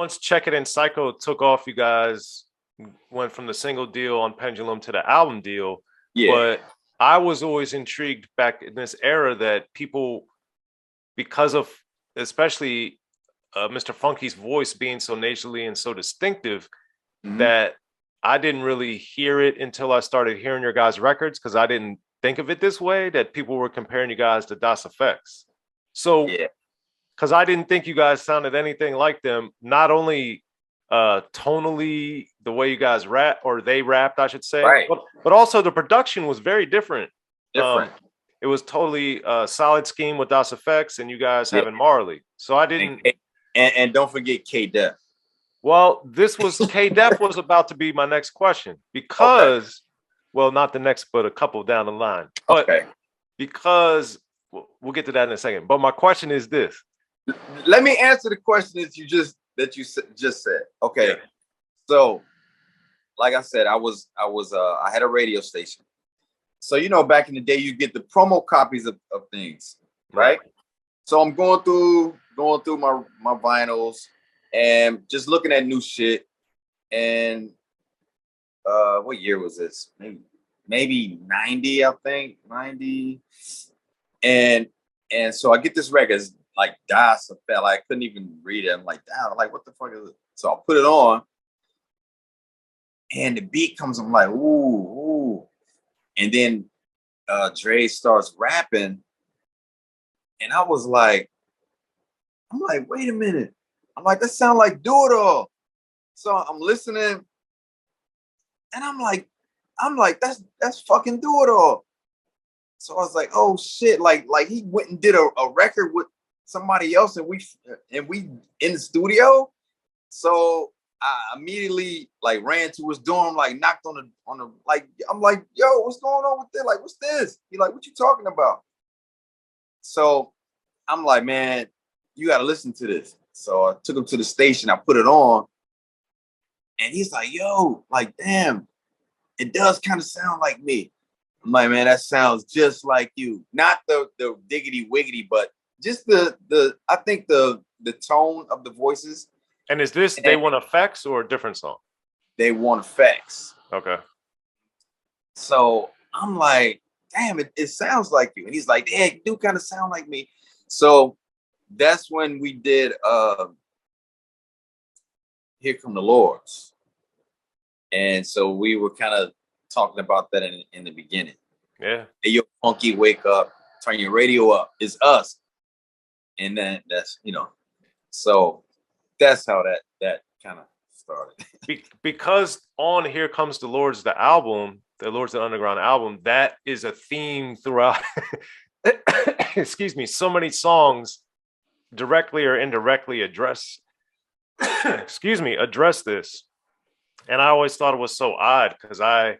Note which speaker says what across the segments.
Speaker 1: once Check It and Psycho took off, you guys went from the single deal on Pendulum to the album deal.
Speaker 2: Yeah.
Speaker 1: But I was always intrigued back in this era that people, because of especially Mr. Funky's voice being so nasally and so distinctive, that I didn't really hear it until I started hearing your guys' records, because I didn't think of it this way, that people were comparing you guys to D.O.C. So, because I didn't think you guys sounded anything like them, not only tonally, the way you guys rap, or they rapped, I should say,
Speaker 2: right.
Speaker 1: but also the production was very different. It was totally a solid scheme with D.O.C. and you guys having Marley. So I didn't.
Speaker 2: And don't forget K-Def.
Speaker 1: Well, this was K-Def was about to be my next question, because, well, not the next, but a couple down the line. But because we'll get to that in a second. But my question is this.
Speaker 2: Let me answer the question that you just said. Okay. So, like I said, I had a radio station. So, you know, back in the day, you get the promo copies of things, right? So I'm going through my vinyls and just looking at new shit. And what year was this? Maybe 90, I think, 90. And so I get this record, it's like Das Effect. I couldn't even read it. I'm like, damn, like, what the fuck is it? So I put it on, and the beat comes. I'm like, ooh. And then Dre starts rapping, and I was like, wait a minute. I'm like, that sound like Do It All. So I'm listening, and I'm like, that's fucking Do It All. So I was like, oh shit, like he went and did a record with somebody else, and we in the studio. So I immediately like ran to his dorm, like knocked on the like, I'm like, yo, what's going on with this? Like, what's this? He like, what you talking about? So I'm like, man, you got to listen to this. So I took him to the station. I put it on, and he's like, yo, like, damn, it does kind of sound like me. I'm like, man, that sounds just like you. Not the diggity wiggity, but just the I think the tone of the voices.
Speaker 1: And is this They Want Effects or a different song?
Speaker 2: They Want Effects.
Speaker 1: Okay.
Speaker 2: So I'm like, damn, it sounds like you. And he's like, yeah, you do kind of sound like me. So that's when we did Here Come the Lords. And so we were kind of talking about that in the beginning.
Speaker 1: Yeah.
Speaker 2: Hey, yo, Funky, wake up, turn your radio up. It's us. And then that's, you know, so that's how that kind of started.
Speaker 1: Because on Here Comes the Lords, the album, the Lords of the Underground album, that is a theme throughout. Excuse me. So many songs directly or indirectly address this. And I always thought it was so odd, because I,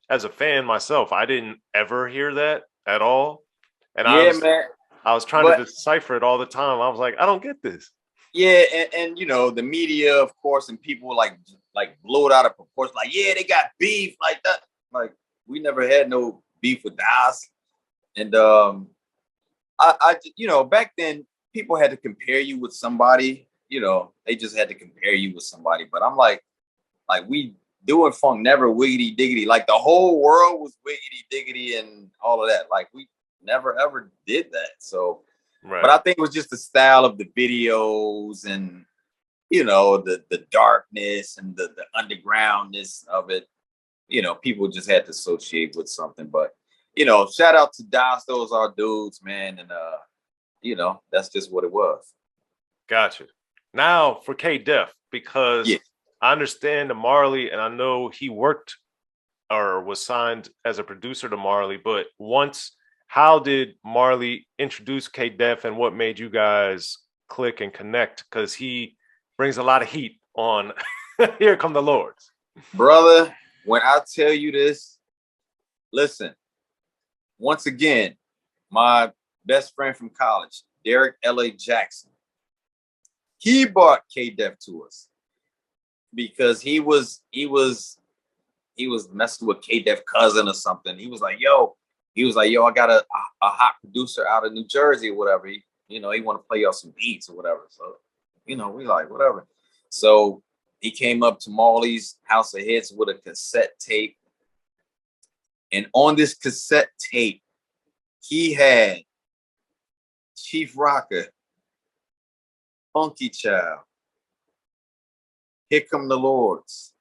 Speaker 1: as a fan myself, I didn't ever hear that at all. And I was trying to decipher it all the time. I was like, I don't get this.
Speaker 2: Yeah, and you know, the media, of course, and people like blew it out of proportion. Like, yeah, they got beef like that. Like, we never had no beef with Das. And I you know, back then people had to compare you with somebody. You know, they just had to compare you with somebody. But I'm like we doing funk never wiggity diggity. Like, the whole world was wiggity diggity and all of that. Like, we never ever did that. So. Right. But I think it was just the style of the videos and, you know, the darkness and the undergroundness of it. You know, people just had to associate with something. But, you know, shout out to Das. Those are dudes, man. And, you know, that's just what it was.
Speaker 1: Gotcha. Now for K-Def, because I understand the Marley, and I know he worked or was signed as a producer to Marley, but how did Marley introduce K-Def, and what made you guys click and connect? Because he brings a lot of heat on Here Come the Lords.
Speaker 2: Brother, when I tell you this, listen, once again, my best friend from college, Derek L.A. Jackson, he brought K-Def to us because he was messing with K-Def cousin or something. He was like, yo, I got a hot producer out of New Jersey or whatever. He want to play y'all some beats or whatever. So, you know, we like, whatever. So he came up to Marley's House of Hits with a cassette tape. And on this cassette tape, he had Chief Rocker, Funky Child, Here Come the Lords,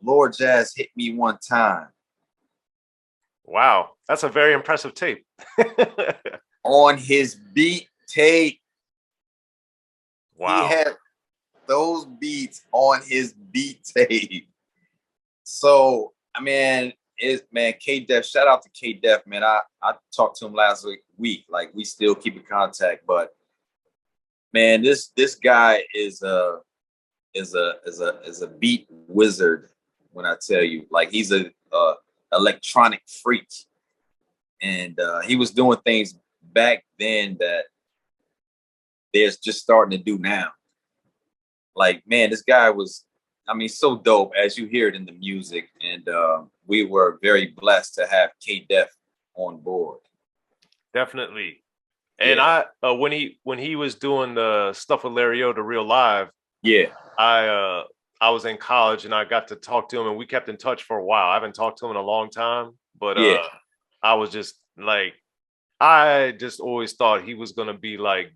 Speaker 2: Lord Jazz Hit Me One Time.
Speaker 1: Wow, that's a very impressive tape.
Speaker 2: On his beat tape.
Speaker 1: Wow.
Speaker 2: He had those beats on his beat tape. So, I mean, K-Def, shout out to K-Def, man. I talked to him last week. Like, we still keep in contact, but man, this guy is a beat wizard. When I tell you, like, he's a electronic freak, and he was doing things back then that they're just starting to do now. Like, man, this guy was, I mean, so dope, as you hear it in the music, and we were very blessed to have K-Def on board.
Speaker 1: Definitely. And yeah. When he was doing the stuff with Larry O, the Real Live,
Speaker 2: yeah,
Speaker 1: I was in college and I got to talk to him, and we kept in touch for a while. I haven't talked to him in a long time, but
Speaker 2: yeah.
Speaker 1: I was just like, I just always thought he was gonna be like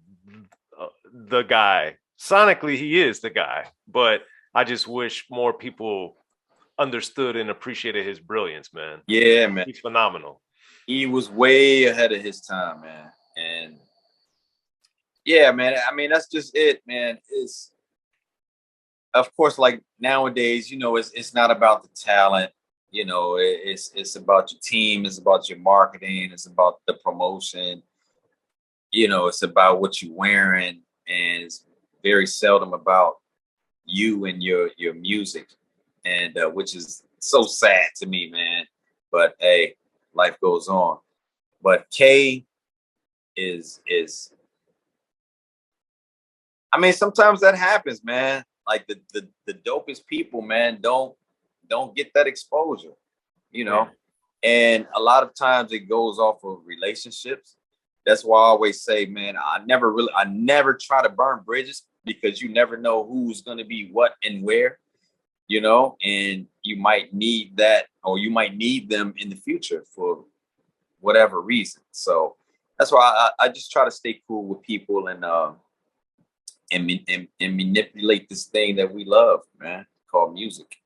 Speaker 1: the guy. Sonically, he is the guy, but I just wish more people understood and appreciated his brilliance, man.
Speaker 2: Yeah, man.
Speaker 1: He's phenomenal.
Speaker 2: He was way ahead of his time, man. And yeah, man, I mean, that's just it, man. It's, of course, like nowadays, you know, it's not about the talent, you know, it's about your team, it's about your marketing, it's about the promotion, you know, it's about what you're wearing, and it's very seldom about you and your music, and which is so sad to me, man. But hey, life goes on. But K is I mean, sometimes that happens, man. Like the dopest people, man, don't get that exposure, you know. And a lot of times it goes off of relationships. That's why I always say, man, I never try to burn bridges, because you never know who's going to be what and where, you know, and you might need that, or you might need them in the future for whatever reason. So that's why I just try to stay cool with people and manipulate this thing that we love, man, called music.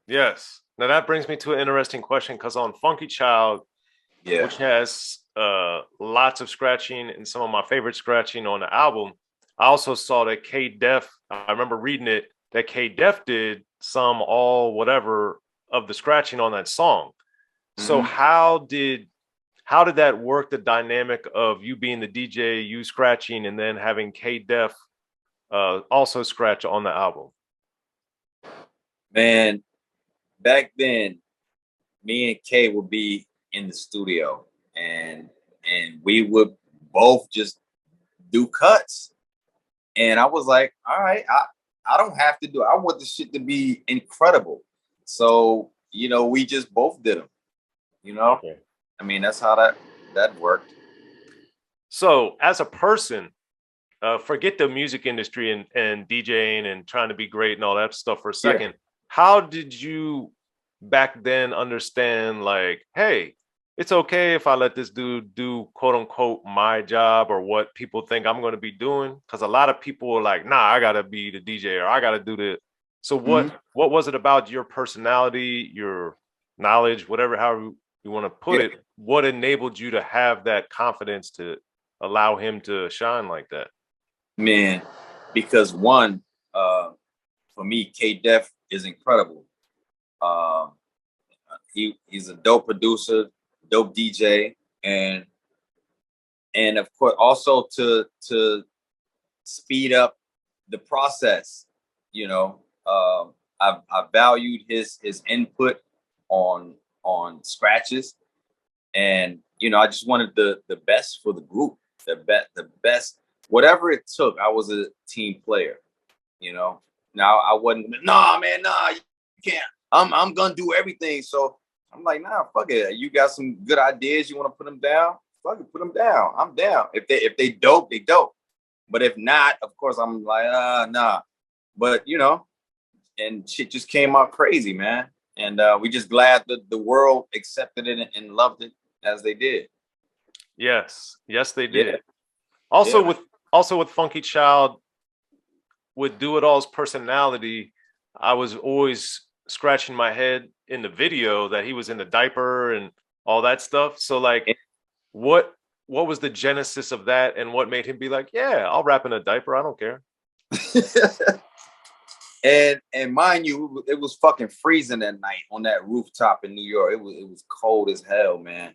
Speaker 1: Yes. Now that brings me to an interesting question, because on Funky Child, which has lots of scratching and some of my favorite scratching on the album, I also saw that K-Def, I remember reading it, that K-Def did some all whatever of the scratching on that song. So how did that work, the dynamic of you being the DJ, you scratching, and then having K-Def also scratch on the album?
Speaker 2: Man, back then, me and K would be in the studio, and we would both just do cuts. And I was like, all right, I don't have to do it. I want this shit to be incredible. So, you know, we just both did them, you know?
Speaker 1: Okay.
Speaker 2: I mean, that's how that worked.
Speaker 1: So as a person, forget the music industry and DJing and trying to be great and all that stuff for a second. Yeah. How did you back then understand, like, hey, it's okay if I let this dude do quote unquote my job or what people think I'm going to be doing? Because a lot of people are like, nah, I got to be the DJ, or I got to do this. So what was it about your personality, your knowledge, whatever, however you want to put it, what enabled you to have that confidence to allow him to shine like that?
Speaker 2: Man, because one, for me, K-Def is incredible. He's a dope producer, dope DJ, and of course also to speed up the process. You know, I valued his input on scratches, and you know, I just wanted the best for the group, the best, whatever it took. I was a team player, you know. Now I wasn't, nah, man, nah, you can't. I'm gonna do everything. So I'm like, nah, fuck it. You got some good ideas, you want to put them down? Fuck it, put them down. I'm down. If they dope, they dope. But if not, of course, I'm like, nah. but you know, and shit just came out crazy, man. And we just glad that the world accepted it and loved it as they did.
Speaker 1: Yes, yes, they
Speaker 2: Yeah,
Speaker 1: did. Also
Speaker 2: yeah.
Speaker 1: with also with Funky Child, with Do It All's personality, I was always scratching my head in the video that he was in the diaper and all that stuff. So like, what what was the genesis of that, and what made him be like, yeah, I'll rap in a diaper, I don't care.
Speaker 2: And mind you, it was fucking freezing that night on that rooftop in New York. It was cold as hell, man.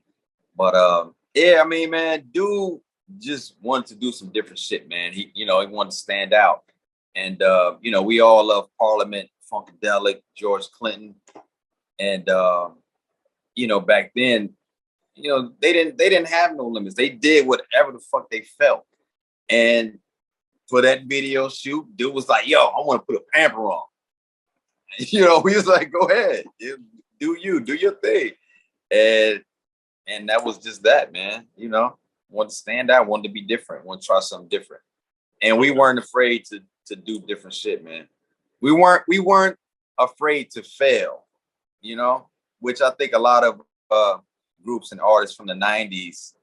Speaker 2: But yeah, I mean, man, dude just wanted to do some different shit, man. He wanted to stand out. And we all love Parliament, Funkadelic, George Clinton. And back then, they didn't have no limits. They did whatever the fuck they felt. And for that video shoot, dude was like, yo, I want to put a pamper on. We was like, go ahead. Do your thing. And that was just that, man. Want to stand out, wanted to be different, want to try something different. And we weren't afraid to do different shit, man. We weren't afraid to fail, which I think a lot of groups and artists from the 90s,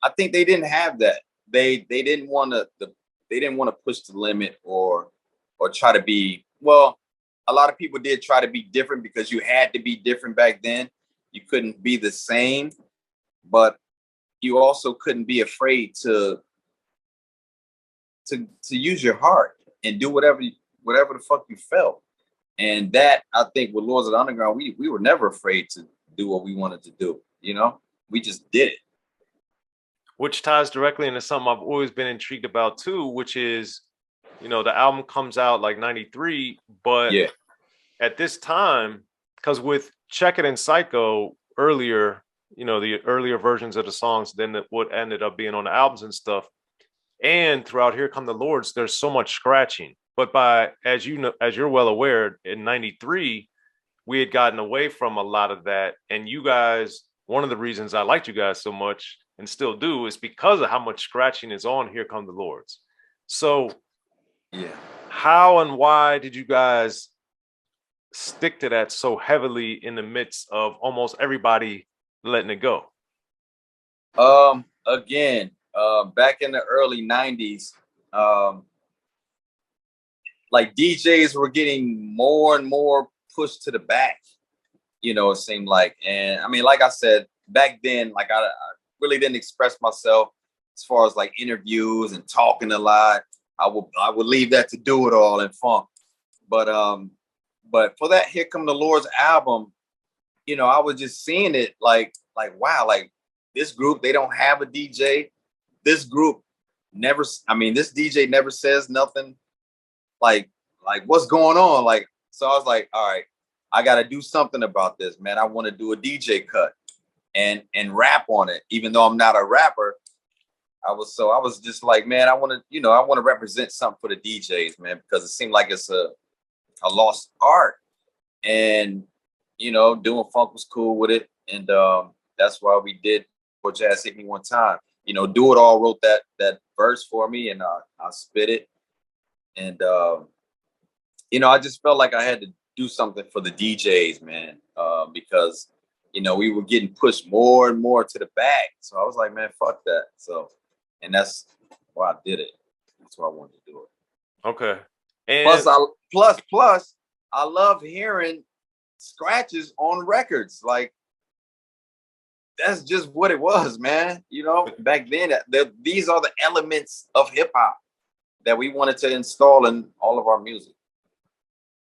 Speaker 2: I think they didn't have that. They didn't want to push the limit or try to be, well, a lot of people did try to be different because you had to be different back then. You couldn't be the same, but you also couldn't be afraid to use your heart and do whatever the fuck you felt. And that, I think, with Lords of the Underground, we were never afraid to do what we wanted to do. We just did it.
Speaker 1: Which ties directly into something I've always been intrigued about too, which is, the album comes out like 93, but
Speaker 2: Yeah.
Speaker 1: at this time, because with Check It and Psycho earlier, the earlier versions of the songs than what ended up being on the albums and stuff, and throughout Here Come the Lords, there's so much scratching. But as you're well aware, in 93, we had gotten away from a lot of that. And you guys, one of the reasons I liked you guys so much and still do is because of how much scratching is on Here Come the Lords. So
Speaker 2: yeah,
Speaker 1: how and why did you guys stick to that so heavily in the midst of almost everybody letting it go?
Speaker 2: Again, back in the early 90s, like DJs were getting more and more pushed to the back, it seemed like. And I mean, like I said, back then, like I really didn't express myself as far as like interviews and talking a lot. I would leave that to Do It All and Funk. But for that Here Come the Lord's album, I was just seeing it like wow, like this group, they don't have a DJ. This group this DJ never says nothing. Like what's going on? Like, so I was like, all right, I got to do something about this, man. I want to do a DJ cut and rap on it, even though I'm not a rapper. I was just like, man, I want to represent something for the DJs, man, because it seemed like it's a lost art. And doing funk was cool with it, and that's why we did For Jazz Hit Me One Time. Do It All wrote that verse for me, and I spit it. And I just felt like I had to do something for the DJs, man, because we were getting pushed more and more to the back. So I was like, man, fuck that. So, and that's why I did it. That's why I wanted to do it.
Speaker 1: Okay. And
Speaker 2: plus, I love hearing scratches on records. Like, that's just what it was, man. Back then, these are the elements of hip hop that we wanted to install in all of our music.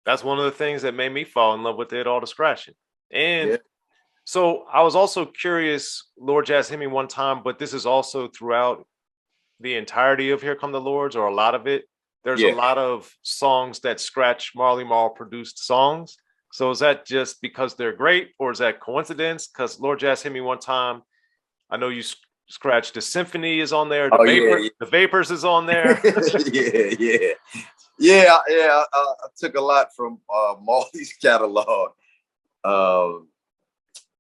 Speaker 1: That's one of the things that made me fall in love with it, all the scratching. And
Speaker 2: yeah.
Speaker 1: So I was also curious, Lord Jazz Hit Me One Time, but this is also throughout the entirety of Here Come the Lords, or a lot of it. There's a lot of songs that scratch Marley Marl produced songs. So is that just because they're great, or is that coincidence? Because Lord Jazz Hit Me One Time, I know you scratched. The Symphony is on there. The Vapors is on there.
Speaker 2: yeah. I took a lot from Marley's catalog.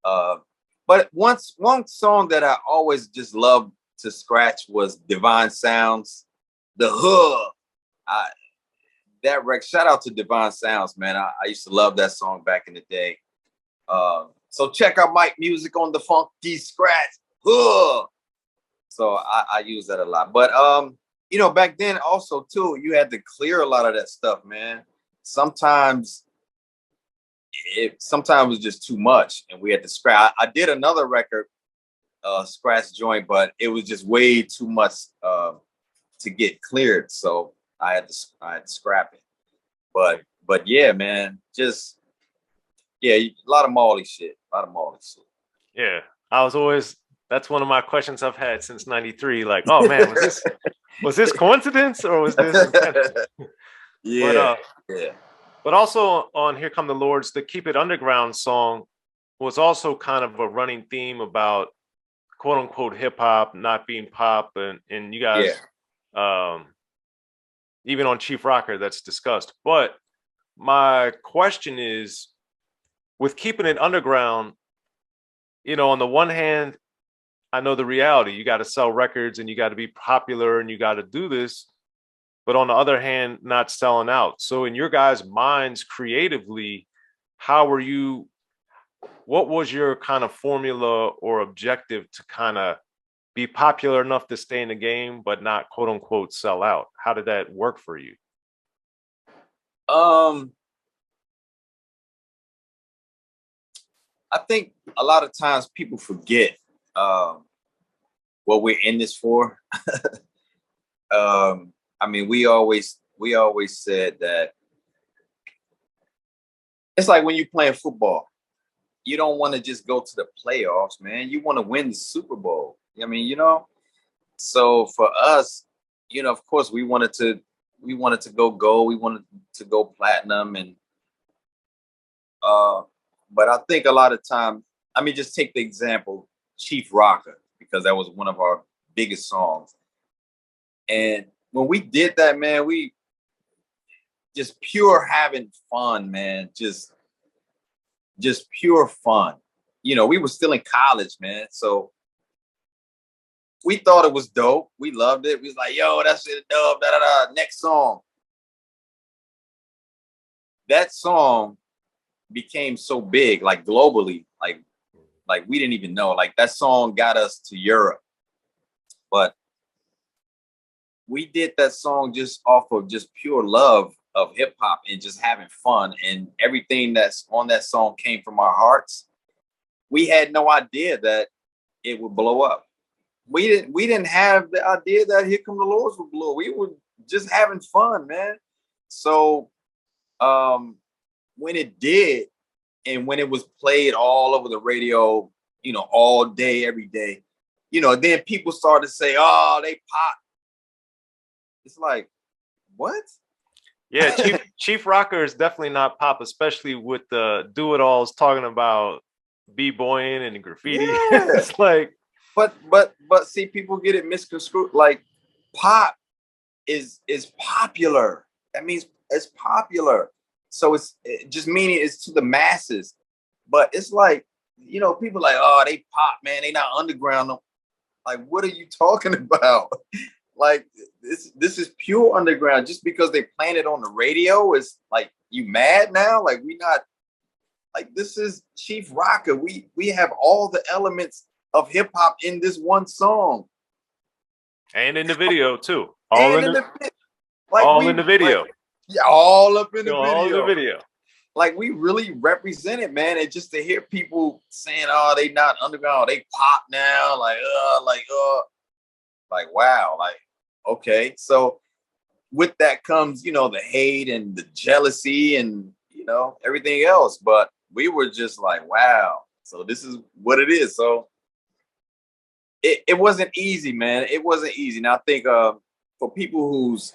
Speaker 2: But one song that I always just loved to scratch was Divine Sounds. The Hood. I that record, shout out to Divine Sounds, man. I used to love that song back in the day. So check out Mike Music on the Funky Scratch. Ugh. So I use that a lot. But you know, back then also too, you had to clear a lot of that stuff, man. Sometimes it was just too much, and we had to scratch. I did another record, scratch joint, but it was just way too much to get cleared. So I had to scrap it. But yeah, man, just yeah, a lot of Marley shit. A lot of Marley shit.
Speaker 1: Yeah. That's one of my questions I've had since '93. Like, oh man, was this coincidence or was this intentional?
Speaker 2: Yeah,
Speaker 1: But
Speaker 2: yeah.
Speaker 1: but also on Here Come the Lords, the Keep It Underground song was also kind of a running theme about quote unquote hip hop not being pop, and you guys even on Chief Rocker that's discussed. But my question is, with keeping it underground, you know, on the one hand, I know the reality, you got to sell records and you got to be popular and you got to do this. But on the other hand, not selling out. So in your guys' minds creatively, what was your kind of formula or objective to kind of be popular enough to stay in the game, but not quote unquote sell out? How did that work for you?
Speaker 2: I think a lot of times people forget what we're in this for. I mean, we always said that it's like when you're playing football, you don't want to just go to the playoffs, man. You want to win the Super Bowl. I mean, you know. So for us, you know, of course, we wanted to go gold. We wanted to go platinum, and but I think a lot of time, I mean, just take the example Chief Rocker, because that was one of our biggest songs. And when we did that, man, we just pure having fun, man. Just pure fun. You know, we were still in college, man. So we thought it was dope. We loved it. We was like, yo, that's it, dope. Da, da, da. Next song. That song became so big, like globally, like we didn't even know. Like that song got us to Europe. But we did that song just off of just pure love of hip hop and just having fun. And everything that's on that song came from our hearts. We had no idea that it would blow up. We didn't have the idea that Here Come the Lords would blow. We were just having fun, man. So when it did, and when it was played all over the radio, you know, all day, every day, you know, then people started to say, oh, they pop. It's like, what?
Speaker 1: Yeah, Chief Rocker is definitely not pop, especially with the do-it-alls talking about b-boying and graffiti.
Speaker 2: Yeah.
Speaker 1: It's like,
Speaker 2: but see, people get it misconstrued. Like pop is popular. That means it's popular. So it just meaning it's to the masses. But it's like, you know, people like, oh, they pop, man. They not underground. Like, what are you talking about? Like, this is pure underground. Just because they playing it on the radio is like, you mad now? Like, we not, like, this is Chief Rocker. We have all the elements of hip hop in this one song.
Speaker 1: And in the video too.
Speaker 2: All in the video. Like, yeah, all up in the video.
Speaker 1: All in the video.
Speaker 2: Like, we really represent it, man. And just to hear people saying, oh, they not underground, they pop now, like wow, like, okay. So with that comes, you know, the hate and the jealousy and, you know, everything else. But we were just like, wow. So this is what it is. So it wasn't easy, man. It wasn't easy. And I think for people who's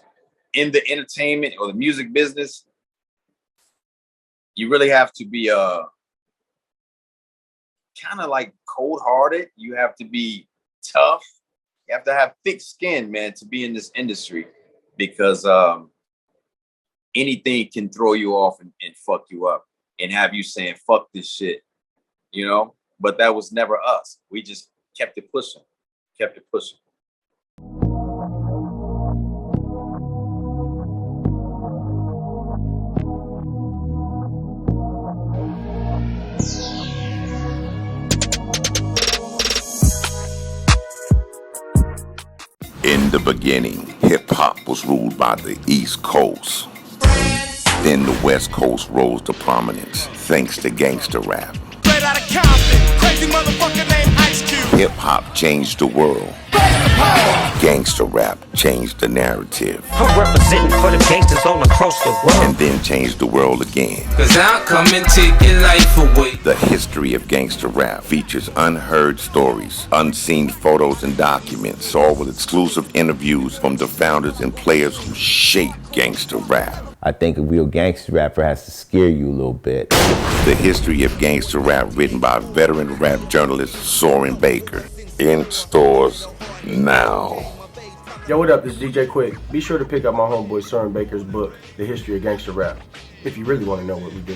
Speaker 2: in the entertainment or the music business, you really have to be kind of like cold-hearted. You have to be tough. You have to have thick skin, man, to be in this industry, because anything can throw you off and fuck you up and have you saying, fuck this shit, you know? But that was never us. We just kept it pushing.
Speaker 3: In the beginning, hip-hop was ruled by the East Coast. Then the West Coast rose to prominence thanks to gangster rap.
Speaker 4: Straight out of Compton, crazy motherfucker named Ice Cube.
Speaker 3: Hip-hop changed the world. Gangster rap changed the narrative.
Speaker 5: I'm representing for the gangsters all across the world.
Speaker 3: And then changed the world again.
Speaker 6: Cause I'll come and take your life away.
Speaker 3: The history of gangster rap features unheard stories, unseen photos and documents, all with exclusive interviews from the founders and players who shaped gangster rap.
Speaker 7: I think a real gangster rapper has to scare you a little bit.
Speaker 3: The history of gangster rap written by veteran rap journalist Soren Baker. In stores now.
Speaker 8: Yo, what up? This is DJ Quick. Be sure to pick up my homeboy Soren Baker's book, The History of Gangster Rap, if you really want to know what we do.